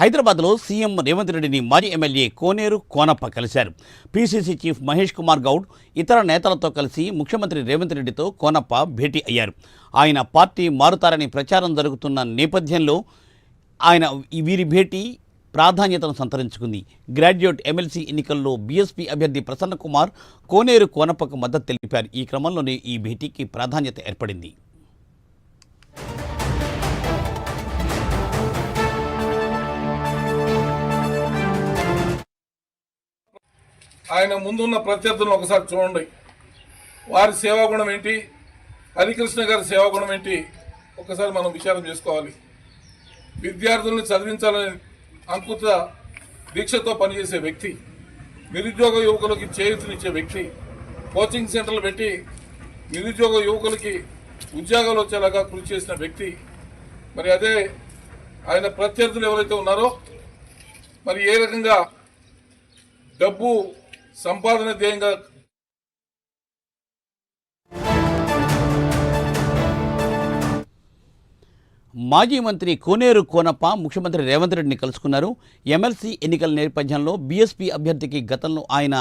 హైదరాబాద్లో సీఎం రేవంత్ రెడ్డిని మాజీ ఎమ్మెల్యే కోనేరు కోనప్ప కలిశారు. పీసీసీ చీఫ్ మహేష్ కుమార్ గౌడ్ ఇతర నేతలతో కలిసి ముఖ్యమంత్రి రేవంత్ రెడ్డితో కోనప్ప భేటీ అయ్యారు. ఆయన పార్టీ మారుతారని ప్రచారం జరుగుతున్న నేపథ్యంలో వీరి భేటీ ప్రాధాన్యతను సంతరించుకుంది. గ్రాడ్యుయేట్ ఎమ్మెల్సీ ఎన్నికల్లో బీఎస్పీ అభ్యర్థి ప్రసన్న కుమార్ కోనేరు కోనప్పకు మద్దతు తెలిపారు. ఈ క్రమంలోనే ఈ భేటీకి ప్రాధాన్యత ఏర్పడింది. ఆయన ముందున్న ప్రత్యర్థులను ఒకసారి చూడండి. వారి సేవాగుణం ఏంటి, హరికృష్ణ గారి సేవాగుణం ఏంటి ఒకసారి మనం విచారం చేసుకోవాలి. విద్యార్థుల్ని చదివించాలని అంకుత దీక్షతో పనిచేసే వ్యక్తి, నిరుద్యోగ యువకులకి చేయూతనిచ్చే వ్యక్తి, కోచింగ్ సెంటర్లు పెట్టి నిరుద్యోగ యువకులకి ఉద్యోగాలు వచ్చేలాగా కృషి చేసిన వ్యక్తి. మరి అదే ఆయన ప్రత్యర్థులు ఎవరైతే ఉన్నారో మరి ఏ రకంగా డబ్బు సంపాదన ధ్యేయంగా మాజీ మంత్రి కోనేరు కోనప్ప ముఖ్యమంత్రి రేవంత్ రెడ్డిని కలుసుకున్నారు. ఎమ్మెల్సీ ఎన్నికల నేపథ్యంలో బీఎస్పీ అభ్యర్థికి గతంలో ఆయన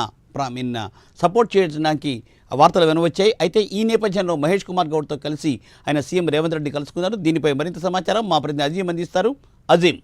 సపోర్ట్ చేయడానికి వార్తలు వినవచ్చాయి. అయితే ఈ నేపథ్యంలో మహేష్ కుమార్ గౌడ్తో కలిసి ఆయన సీఎం రేవంత్ రెడ్డి కలుసుకున్నారు. దీనిపై మరింత సమాచారం మా ప్రతినిధి అజీం అందిస్తారు. అజీం,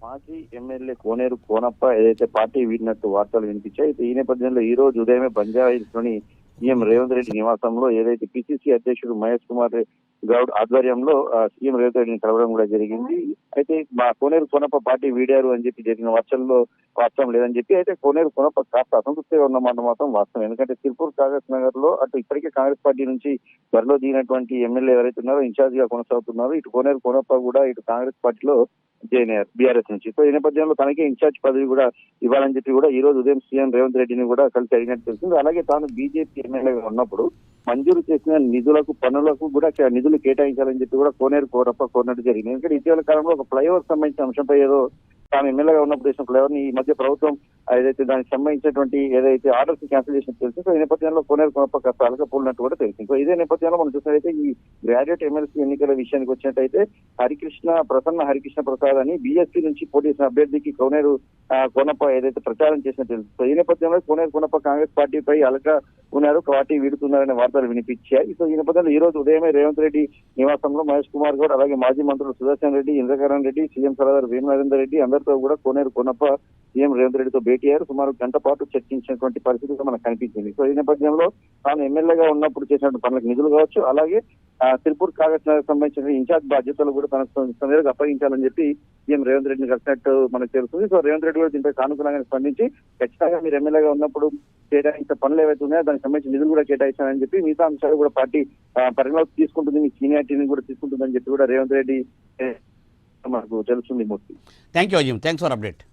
మాజీ ఎమ్మెల్యే కోనేరు కోనప్ప ఏదైతే పార్టీ వీడినట్టు వార్తలు వినిపించాయి. అయితే ఈ నేపథ్యంలో ఈ రోజు ఉదయమే బంజారాహిల్స్లోని సీఎం రేవంత్ రెడ్డి నివాసంలో ఏదైతే పిసిసి అధ్యక్షుడు మహేష్ కుమార్ గౌడ్ ఆధ్వర్యంలో సీఎం రేవంత్ రెడ్డిని కలవడం కూడా జరిగింది. అయితే మా కోనేరు కోనప్ప పార్టీ వీడారు అని చెప్పి జరిగిన వర్షంలో వాస్తవం లేదని చెప్పి అయితే కోనేరు కోనప్ప కాస్త అసంతృప్తిగా ఉన్నమాట మాత్రం వాస్తవం. ఎందుకంటే తిరుపూర్ కాగజ్ నగర్ లో అటు ఇప్పటికే కాంగ్రెస్ పార్టీ నుంచి బరిలో దిగినటువంటి ఎమ్మెల్యే ఎవరైతే ఉన్నారో ఇన్ఛార్జ్ గా కొనసాగుతున్నారు. ఇటు కోనేరు కోనప్ప కూడా ఇటు కాంగ్రెస్ పార్టీలో జాయిన్ అయ్యారు బీఆర్ఎస్ నుంచి. సో ఈ నేపథ్యంలో తనకే ఇన్ఛార్జ్ పదవి కూడా ఇవ్వాలని చెప్పి కూడా ఈ రోజు ఉదయం సీఎం రేవంత్ రెడ్డిని కూడా కలిసి అడిగినట్టు తెలిసింది. అలాగే తాను బీజేపీ ఎమ్మెల్యేగా ఉన్నప్పుడు మంజూరు చేసిన నిధులకు పనులకు కూడా నిధులు కేటాయించాలని చెప్పి కూడా కోనేరు కోనప్ప కోరినట్టు జరిగింది. ఎందుకంటే ఇటీవల కాలంలో ఒక ఫ్లైఓవర్ సంబంధించిన అంశంపై ఏదో తాను ఎమ్మెల్యేగా ఉన్నప్పుడు చేసిన ఫ్లైఓవర్ ని ఈ మధ్య ప్రభుత్వం ఏదైతే దానికి సంబంధించినటువంటి ఏదైతే ఆర్డర్స్ క్యాన్సిల్ చేసినట్టు తెలిసింది. సో ఈ నేపథ్యంలో కోనేరు కోనప్ప కాస్త అలకపోలినట్టు కూడా తెలిసింది. సో ఇదే నేపథ్యంలో మనం చూసినట్లయితే ఈ గ్రాడ్యుయేట్ ఎమ్మెల్సీ ఎన్నికల విషయానికి వచ్చినట్టయితే ప్రసన్న హరికృష్ణ ప్రసాద్ అని బీఎస్పీ నుంచి పోటీ చేసిన అభ్యర్థికి కోనేరు కోనప్ప ఏదైతే ప్రచారం చేసినట్టు తెలుసు. సో ఈ నేపథ్యంలో కోనేరు కోనప్ప కాంగ్రెస్ పార్టీపై అలక ఉన్నారు, పార్టీ వీడుతున్నారనే వార్తలు వినిపించాయి. సో ఈ నేపథ్యంలో ఈ రోజు ఉదయమే రేవంత్ రెడ్డి నివాసంలో మహేష్ కుమార్ గౌడ్ అలాగే మాజీ మంత్రులు సుదర్శన్ రెడ్డి, ఇంద్రకరణ్ రెడ్డి, సీఎం సలహాదారు వేమనరేందర్ రెడ్డి అందరితో కూడా కోనేరు కోనప్ప సీఎం రేవంత్ రెడ్డితో భేటీ అయ్యారు. సుమారు గంట పాటు చర్చించినటువంటి పరిస్థితి మనకు కనిపించింది. సో ఈ నేపథ్యంలో తాను ఎమ్మెల్యేగా ఉన్నప్పుడు చేసినటువంటి పనులకు నిధులు కావచ్చు, అలాగే తిరుపూర్ కాగజ్ నగర్ సంబంధించిన ఇన్ఛార్జ్ బాధ్యతలు కూడా తనకు మేరకు అప్పగించాలని చెప్పి సీఎం రేవంత్ రెడ్డిని కలిసినట్టు మనకు తెలుస్తుంది. సో రేవంత్ రెడ్డి కూడా దీనిపై సానుకూలంగా స్పందించి ఖచ్చితంగా మీరు ఎమ్మెల్యేగా ఉన్నప్పుడు కేటాయించిన పనులు ఏవైతే ఉన్నాయో దానికి సంబంధించిన నిధులు కూడా కేటాయించాలని చెప్పి మిగతా అంశాలు కూడా పార్టీ పరిగణలోకి తీసుకుంటుంది, మీ సీనియారిటీని కూడా తీసుకుంటుందని చెప్పి కూడా రేవంత్ రెడ్డి మనకు తెలుస్తుంది. Murthy, thank you Azeem, thanks for update.